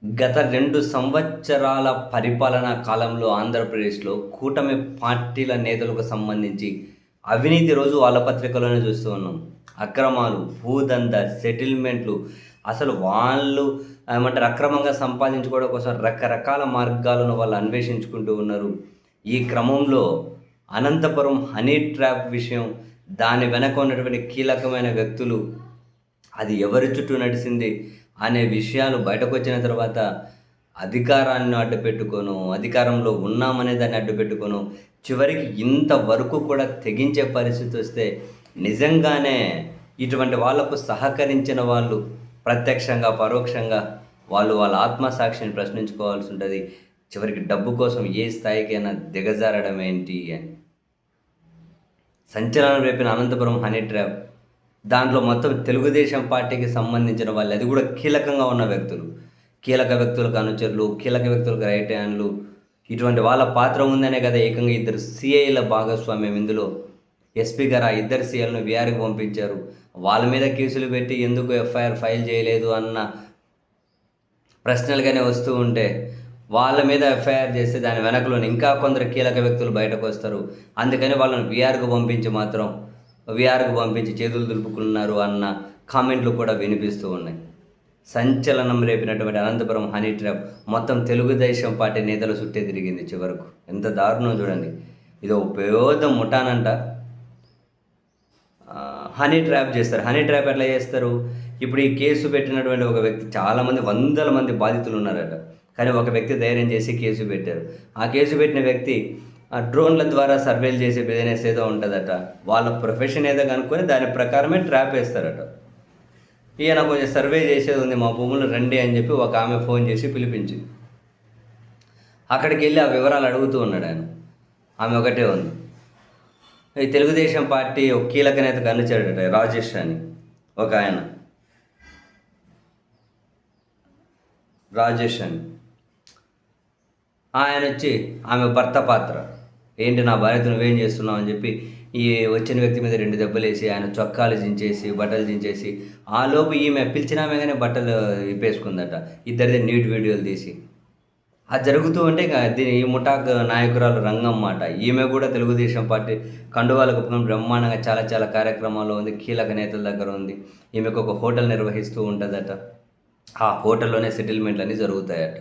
గత 2 సంవత్సరాల పరిపాలనా కాలంలో ఆంధ్రప్రదేశ్‌లో కూటమి పార్టీల నేతలకు సంబంధించి అవినీతి రోజు వాళ్ళ పత్రికలోనే చూస్తూ ఉన్నాం. అక్రమాలు, భూదందా, సెటిల్మెంట్లు అసలు వాళ్ళు ఏమంటారు అక్రమంగా సంపాదించుకోవడం కోసం రకరకాల మార్గాలను వాళ్ళు అన్వేషించుకుంటూ ఉన్నారు. ఈ క్రమంలో అనంతపురం హనీ ట్రాప్ విషయం, దాని వెనక ఉన్నటువంటి కీలకమైన వ్యక్తులు, అది ఎవరి చుట్టూ నడిసింది అనే విషయాలు బయటకొచ్చిన తర్వాత అధికారాన్ని అడ్డుపెట్టుకోను, అధికారంలో ఉన్నామనే దాన్ని అడ్డుపెట్టుకోను, చివరికి ఇంతవరకు కూడా తెగించే పరిస్థితొస్తే నిజంగానే ఇటువంటి వాళ్లకు సహకరించిన వాళ్ళు ప్రత్యక్షంగా, పరోక్షంగా వాళ్ళు వాళ్ళ ఆత్మసాక్షిని ప్రశ్నించుకోవాల్సి ఉంటది. చివరికి డబ్బు కోసం ఏ స్థాయికైనా దిగజారడం ఏంటి అని. సంచలనం రేపిన అనంతపురం హనీ ట్రాప్. దాంట్లో మొత్తం తెలుగుదేశం పార్టీకి సంబంధించిన వాళ్ళు, అది కూడా కీలకంగా ఉన్న వ్యక్తులు, కీలక వ్యక్తులకు అనుచరులు, కీలక వ్యక్తులకు రైట్ హ్యాండ్లు, ఇటువంటి వాళ్ళ పాత్ర ఉందనే కదా ఏకంగా ఇద్దరు సిఐల భాగస్వామ్యం ఇందులో. ఎస్పీ గారు ఆ ఇద్దరు సీఐలను విఆర్కి పంపించారు. వాళ్ళ మీద కేసులు పెట్టి ఎందుకు ఎఫ్ఐఆర్ ఫైల్ చేయలేదు అన్న ప్రశ్నలుగానే వస్తూ ఉంటే, వాళ్ళ మీద ఎఫ్ఐఆర్ చేస్తే దాని వెనకలోనే ఇంకా కొందరు కీలక వ్యక్తులు బయటకు వస్తారు. అందుకని వాళ్ళని విఆర్కు పంపించి చేతులు దులుపుకున్నారు అన్న కామెంట్లు కూడా వినిపిస్తూ ఉన్నాయి. సంచలనం రేపినటువంటి అనంతపురం హనీ ట్రాప్ మొత్తం తెలుగుదేశం పార్టీ నేతల చుట్టే తిరిగింది చివరకు. ఎంత దారుణం చూడండి. ఇది ఒక పెద్ద ముఠానంట హనీ ట్రాప్ చేస్తారు. హనీ ట్రాప్ ఎట్లా చేస్తారు? ఇప్పుడు ఈ కేసు పెట్టినటువంటి ఒక వ్యక్తి, చాలామంది వందల మంది బాధితులు ఉన్నారట, కానీ ఒక వ్యక్తి ధైర్యం చేసి కేసు పెట్టారు. ఆ కేసు పెట్టిన వ్యక్తి డ్రోన్ల ద్వారా సర్వేలు చేసే బిజినెస్ ఏదో ఉంటుందట, వాళ్ళ ప్రొఫెషన్ ఏదో కనుక్కొని దాని ప్రకారమే ట్రాప్ వేస్తారట. ఈయన కొంచెం సర్వే చేసేది ఉంది, మా భూములు రండి అని చెప్పి ఒక ఆమె ఫోన్ చేసి పిలిపించి అక్కడికి వెళ్ళి ఆ వివరాలు అడుగుతూ ఉన్నాడు ఆయన. ఆమె ఒకటే ఉంది. ఈ తెలుగుదేశం పార్టీ ఒక కీలక నేతకు అనుచరుడట రాజేష్ అని ఒక ఆయన, ఆయన వచ్చి ఆమె భర్త పాత్ర ఏంటి, నా భార్యతో నువ్వేం చేస్తున్నావు అని చెప్పి ఈ వచ్చిన వ్యక్తి మీద 2 దెబ్బలేసి ఆయన చొక్కాలు జించేసి బట్టలు జించేసి, ఆ లోపు ఈమె పిలిచినామె కానీ బట్టలు ఇప్పేసుకుందట. ఇద్దరిది నీట్ వీడియోలు తీసి అది జరుగుతూ ఉంటే ఈ ముఠాకు నాయకురాలు రంగమ్మ మాట. ఈమె కూడా తెలుగుదేశం పార్టీ కండువాల కప్పుకొని బ్రహ్మాండంగా చాలా చాలా కార్యక్రమాల్లో ఉంది, కీలక నేతల దగ్గర ఉంది. ఈమెకు ఒక హోటల్ నిర్వహిస్తూ ఉంటుందట. ఆ హోటల్లోనే సెటిల్మెంట్లు అన్నీ జరుగుతాయట.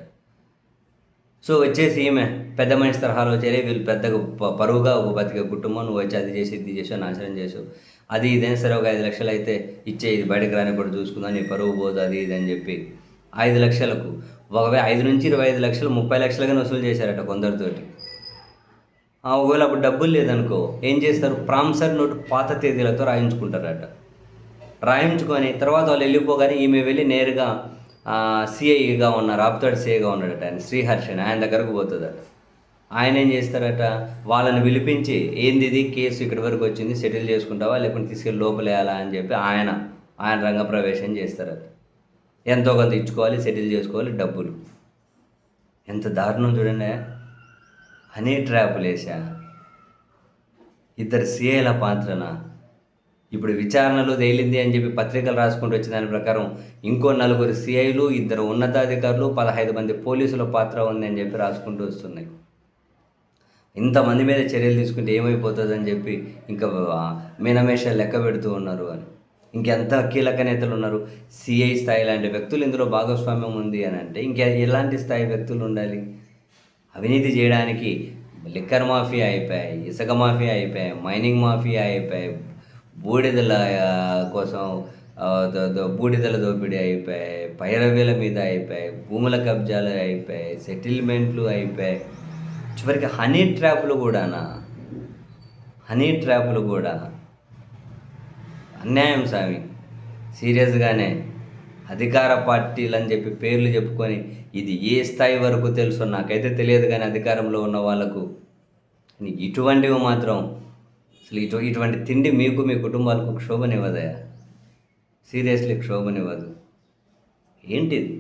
సో వచ్చేసి ఈమె పెద్ద మనిషి తరహాలో వచ్చేది, వీళ్ళు పెద్దగా పరువుగా ఒక బతికే కుటుంబం, నువ్వు వచ్చి అది చేసి ఇది చేసావు, నాశనం చేసావు, అది ఇదేం సరే ఒక 5 లక్షలు అయితే ఇచ్చే, ఇది బయటకు రాని కూడా చూసుకుందాం, నీ పరువు పోదు అది ఇది అని చెప్పి 5 లక్షలకు 5 నుంచి 25 లక్షలు 30 లక్షలుగానే వసూలు చేశారట కొందరితోటి. ఒకవేళ అప్పుడు డబ్బులు లేదనుకో ఏం చేస్తారు, ప్రామిసర్ నోటు పాత తేదీలతో రాయించుకుంటారట. రాయించుకొని తర్వాత వాళ్ళు వెళ్ళిపోగానే ఈమె వెళ్ళి నేరుగా సిఐగా ఉన్నారు, ఆప్తాడు సిఐగా ఉన్నాడట ఆయన, శ్రీహర్షని, ఆయన దగ్గరకు పోతుందట. ఆయన ఏం చేస్తారట, వాళ్ళని పిలిపించి ఏంది ఇది కేసు ఇక్కడి వరకు వచ్చింది, సెటిల్ చేసుకుంటావా లేకుంటే తీసుకెళ్ళి లోపలేయాలా అని చెప్పి ఆయన రంగప్రవేశం చేస్తారట. ఎంతో కొంత ఇచ్చుకోవాలి, సెటిల్ చేసుకోవాలి, డబ్బులు. ఎంత దారుణం చూడండి. హనీ ట్రాపులు వేసా, ఇద్దరు సిఐల పాత్రన ఇప్పుడు విచారణలో తేలింది అని చెప్పి పత్రికలు రాసుకుంటూ వచ్చిన దాని ప్రకారం ఇంకో 4 సిఐలు, 2 ఉన్నతాధికారులు, 15 మంది పోలీసుల పాత్ర ఉంది అని చెప్పి రాసుకుంటూ వస్తున్నాయి. ఇంతమంది మీద చర్యలు తీసుకుంటే ఏమైపోతుందని చెప్పి ఇంకా మీనమేషాలు లెక్క పెడుతూ ఉన్నారు అని. ఇంకెంత కీలక నేతలు ఉన్నారు. సిఐ స్థాయి లాంటి వ్యక్తులు ఇందులో భాగస్వామ్యం ఉంది అని అంటే ఎలాంటి స్థాయి వ్యక్తులు ఉండాలి? అవినీతి చేయడానికి లిక్కర్ మాఫియా అయిపోయాయి, ఇసుక మాఫియా అయిపోయాయి, మైనింగ్ మాఫియా అయిపోయాయి, బూడిదల కోసం బూడిదల దోపిడీ అయిపోయాయి, పైరవీల మీద అయిపోయాయి, భూముల కబ్జాలు అయిపోయాయి, సెటిల్మెంట్లు అయిపోయాయి, చివరికి హనీ ట్రాప్లు కూడా అన్యాయం స్వామి. సీరియస్గానే అధికార పార్టీలు అని చెప్పి పేర్లు చెప్పుకొని ఇది ఏ స్థాయి వరకు తెలుసో నాకైతే తెలియదు, కానీ అధికారంలో ఉన్న వాళ్ళకు ఇటువంటివి మాత్రం అసలు ఇటువంటి తిండి మీకు మీ కుటుంబాలకు క్షోభనివ్వదయా? సీరియస్లీ క్షోభనివ్వదు. ఏంటిది?